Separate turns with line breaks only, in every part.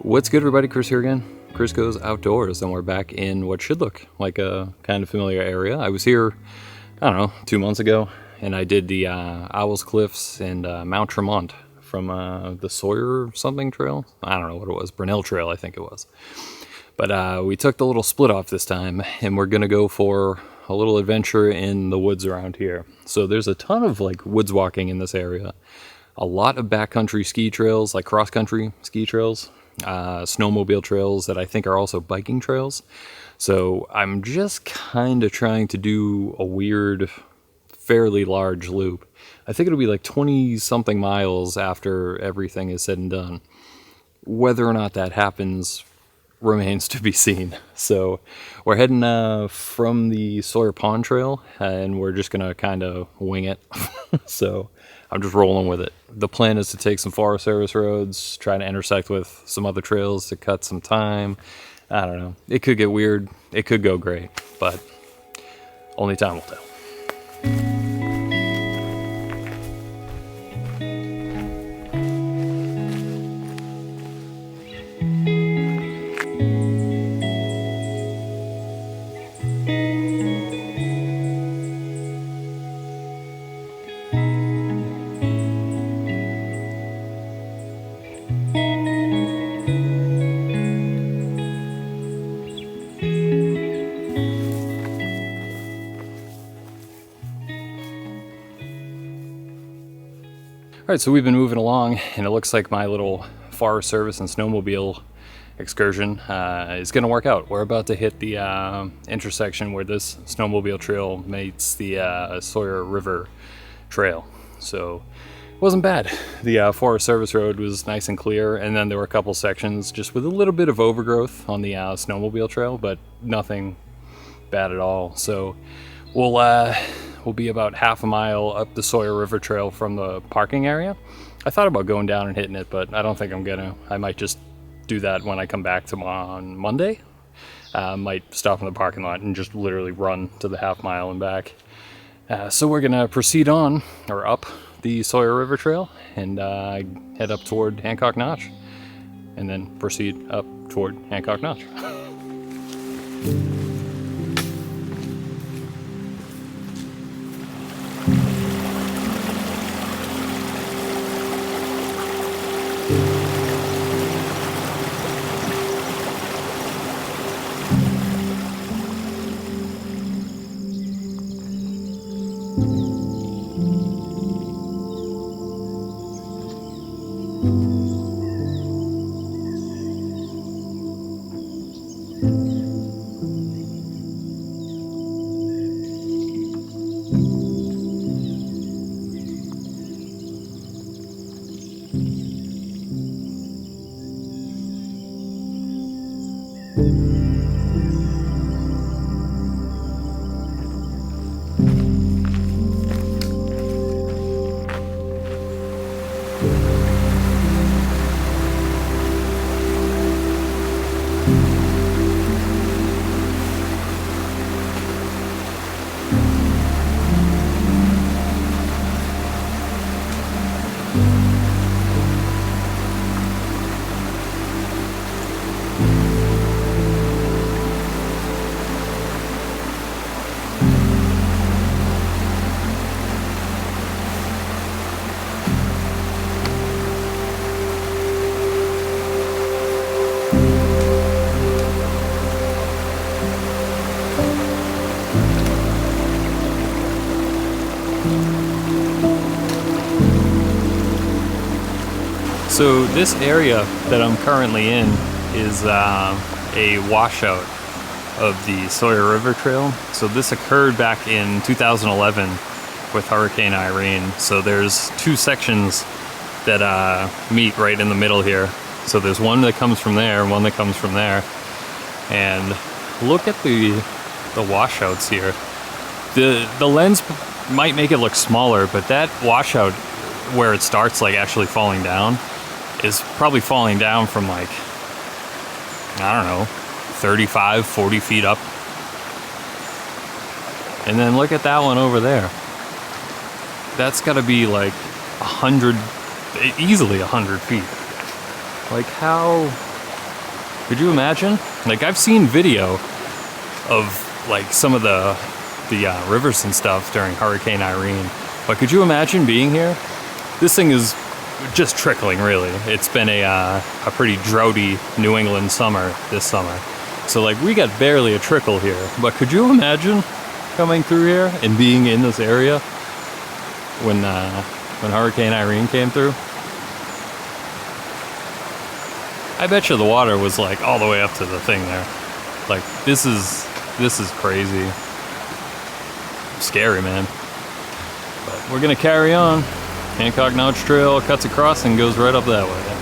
What's good, everybody? Chris here again. Chris Goes Outdoors, and we're back in what should look like a kind of familiar area. I was here, I don't know, 2 months ago, and I did the Owls Cliffs and Mount Tremont from the Sawyer something trail. I don't know what it was, Brunel Trail, I think it was. But we took the little split off this time, and we're going to go for a little adventure in the woods around here. So there's a ton of like woods walking in this area. A lot of backcountry ski trails, like cross-country ski trails. Snowmobile trails that I think are also biking trails. So I'm just kind of trying to do a weird, fairly large loop. I think it'll be like 20 something miles after everything is said and done. Whether or not that happens remains to be seen. So we're heading from the Sawyer Pond Trail, and we're just gonna kind of wing it. So I'm just rolling with it. The plan is to take some Forest Service roads, try to intersect with some other trails to cut some time. I don't know. It could get weird. It could go great, but only time will tell. All right, so we've been moving along, and it looks like my little Forest Service and snowmobile excursion is going to work out. We're about to hit the intersection where this snowmobile trail meets the Sawyer River Trail. So it wasn't bad. The Forest Service road was nice and clear, and then there were a couple sections just with a little bit of overgrowth on the snowmobile trail, but nothing bad at all. So we'll be about half a mile up the Sawyer River Trail from the parking area. I thought about going down and hitting it, but I don't think I'm gonna. I might just do that when I come back on Monday. Might stop in the parking lot and just literally run to the half mile and back. So we're gonna proceed on, or up, the Sawyer River Trail and head up toward Hancock Notch, and then proceed up toward Hancock Notch. So this area that I'm currently in is a washout of the Sawyer River Trail. So this occurred back in 2011 with Hurricane Irene. So there's two sections that meet right in the middle here. So there's one that comes from there and one that comes from there. And look at the washouts here. The lens might make it look smaller, but that washout where it starts like actually falling down is probably falling down from like, I don't know, 35, 40 feet up. And then look at that one over there. That's gotta be like 100, easily 100 feet. Like how, could you imagine? Like I've seen video of like some of the rivers and stuff during Hurricane Irene, but could you imagine being here? This thing is just trickling, really. It's been a pretty droughty New England summer this summer. So like we got barely a trickle here, but could you imagine coming through here and being in this area when Hurricane Irene came through? I bet you the water was like all the way up to the thing there. Like this is crazy. Scary, man. But we're gonna carry on. Hancock Notch Trail cuts across and goes right up that way.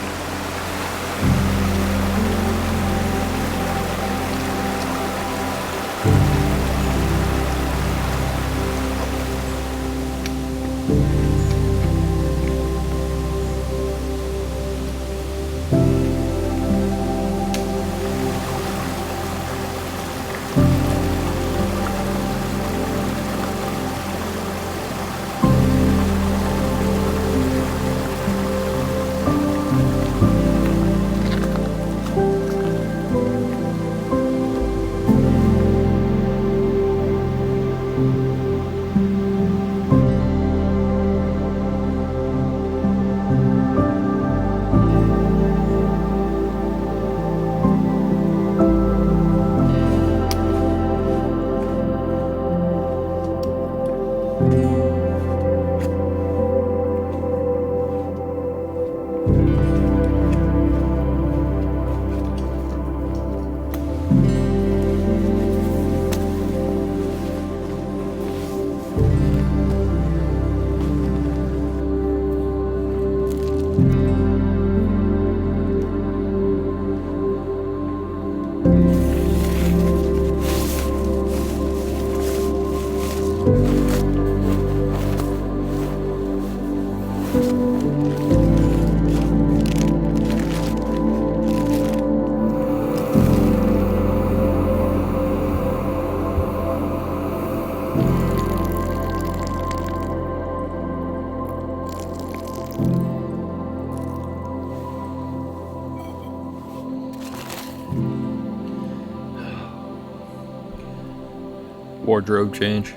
Wardrobe change.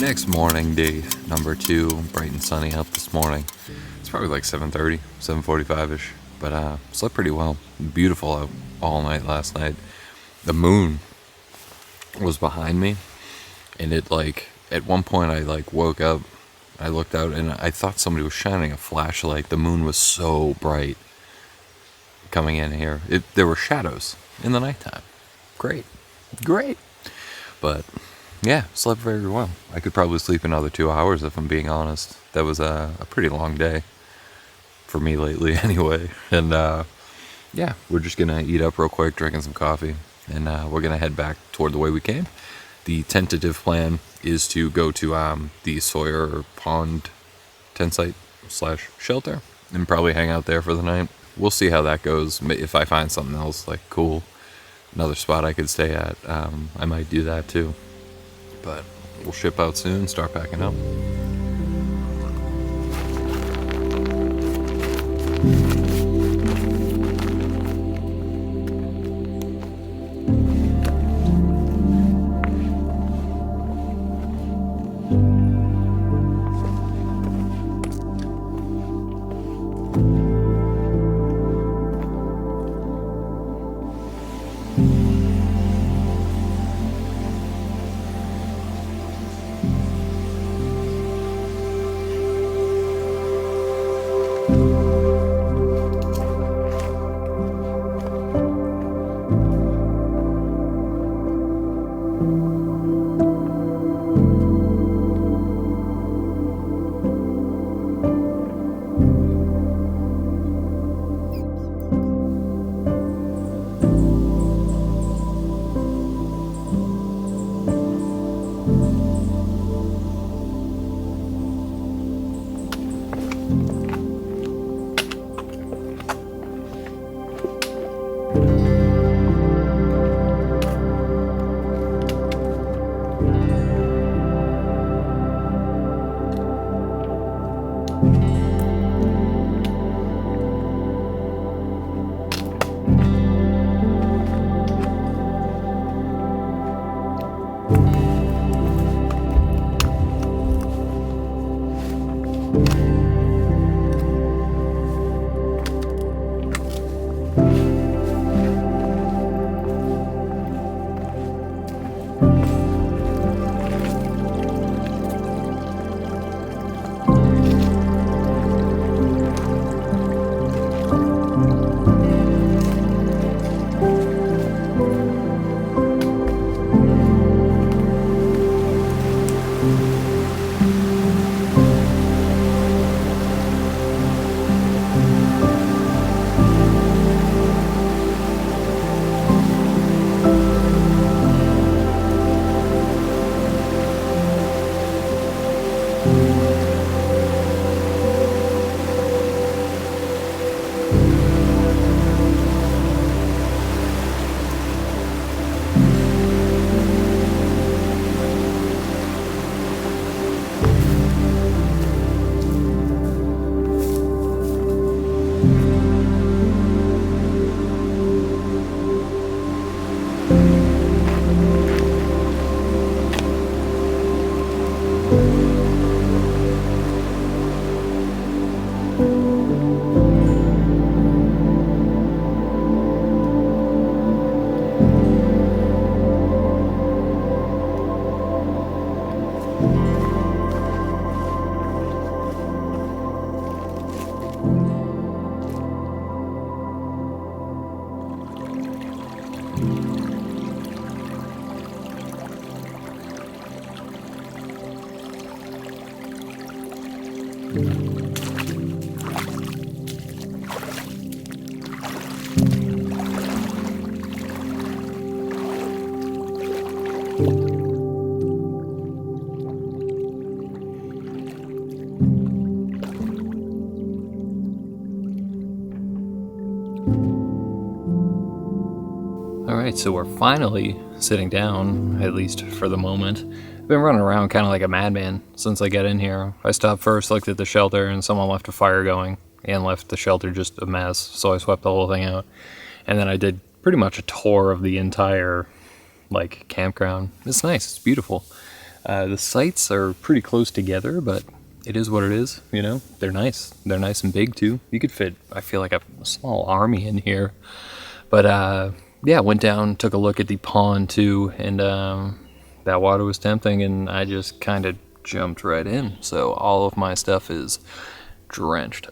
Next morning, day number 2, bright and sunny out this morning. It's probably like 7:30, 7:45ish, but slept pretty well. Beautiful out all night last night. The moon was behind me, and it like at one point I like woke up, I looked out and I thought somebody was shining a flashlight. The moon was so bright coming in here. There were shadows in the nighttime. Great. But yeah, slept very well. I could probably sleep another 2 hours if I'm being honest. That was a pretty long day for me lately anyway. And yeah, we're just gonna eat up real quick, drinking some coffee, and we're gonna head back toward the way we came. The tentative plan is to go to the Sawyer Pond tent site / shelter and probably hang out there for the night. We'll see how that goes. If I find something else like cool, another spot I could stay at, I might do that too. But we'll ship out soon, start packing up. Alright, so we're finally sitting down, at least for the moment. I've been running around kind of like a madman since I got in here. I stopped first, looked at the shelter, and someone left a fire going and left the shelter just a mess, so I swept the whole thing out. And then I did pretty much a tour of the entire campground. It's nice, it's beautiful. The sites are pretty close together, but it is what it is, you know? They're nice. They're nice and big too. You could fit, I feel like, a small army in here. But yeah, went down, took a look at the pond too, and that water was tempting, and I just kind of jumped right in. So all of my stuff is drenched.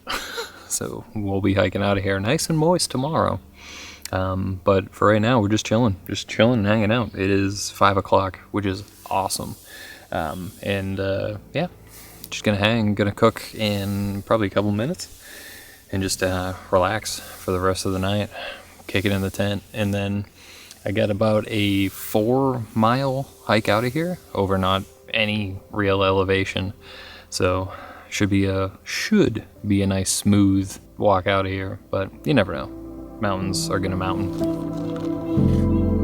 So we'll be hiking out of here nice and moist tomorrow. But for right now, we're just chilling and hanging out. It is 5 o'clock, which is awesome. Yeah, just gonna hang, gonna cook in probably a couple minutes, and just relax for the rest of the night. Kick it in the tent, and then I got about a 4-mile hike out of here over not any real elevation, so should be a nice smooth walk out of here, but you never know. Mountains are gonna mountain.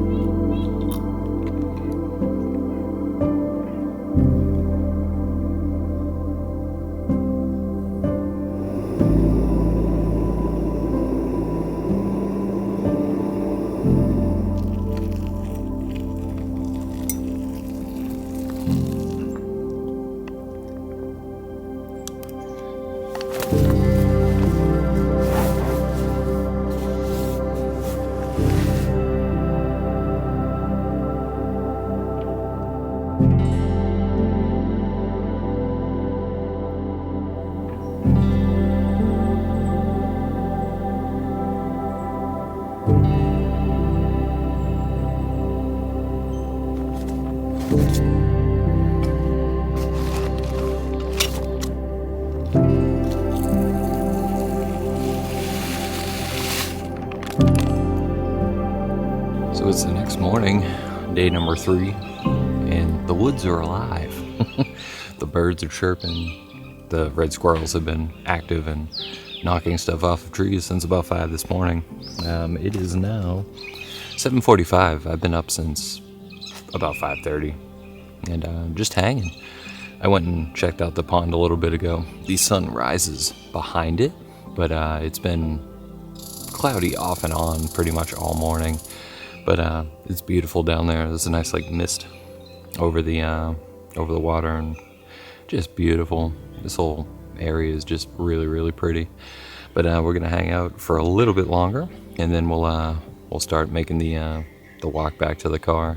So it's the next morning, day number 3, and the woods are alive. The birds are chirping, the red squirrels have been active and knocking stuff off of trees since about 5 this morning. It is now 7:45. I've been up since about 5:30, and just hanging. I went and checked out the pond a little bit ago. The sun rises behind it, but it's been cloudy off and on pretty much all morning. But it's beautiful down there. There's a nice like mist over the water, and just beautiful. This whole area is just really, really pretty. But we're gonna hang out for a little bit longer, and then we'll start making the walk back to the car.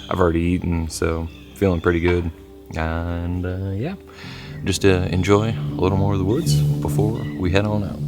I've already eaten, so feeling pretty good. And yeah, just enjoy a little more of the woods before we head on out.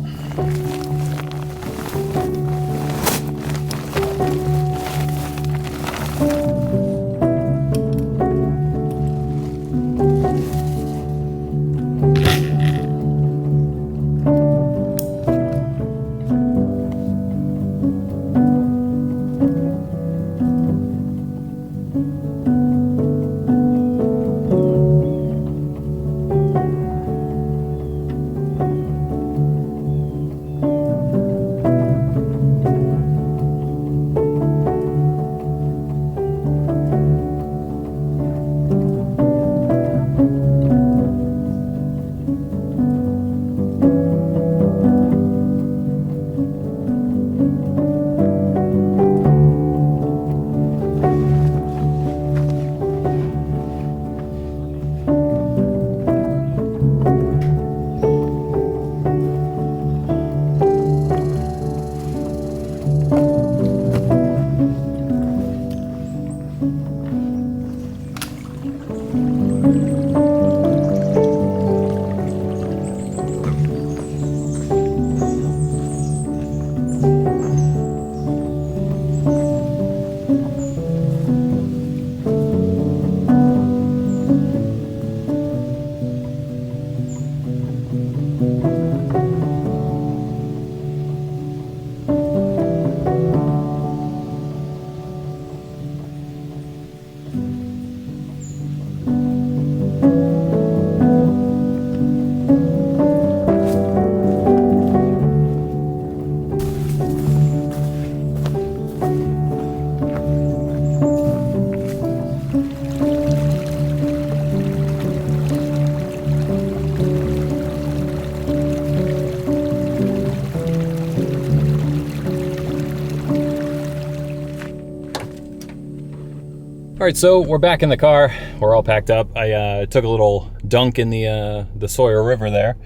All right, so we're back in the car. We're all packed up. I took a little dunk in the Sawyer River there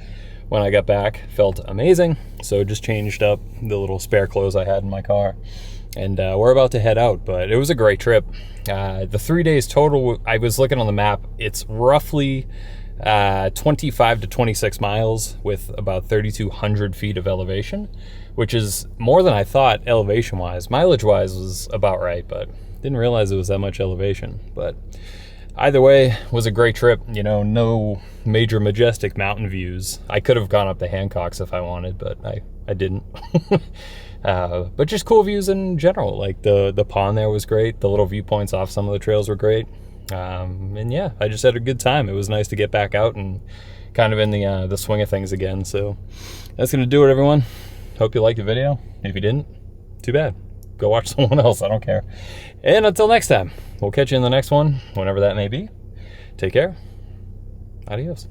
when I got back. Felt amazing. So just changed up the little spare clothes I had in my car. And we're about to head out, but it was a great trip. The 3 days total, I was looking on the map, it's roughly 25 to 26 miles with about 3,200 feet of elevation, which is more than I thought elevation-wise. Mileage-wise was about right, but didn't realize it was that much elevation. But either way, was a great trip. You know, no major majestic mountain views. I could have gone up to Hancock's if I wanted, but I didn't. But just cool views in general. Like the pond there was great. The little viewpoints off some of the trails were great. And yeah, I just had a good time. It was nice to get back out and kind of in the swing of things again. So that's gonna do it, everyone. Hope you liked the video. If you didn't, too bad. Go watch someone else. I don't care. And until next time, we'll catch you in the next one, whenever that may be. Take care. Adios.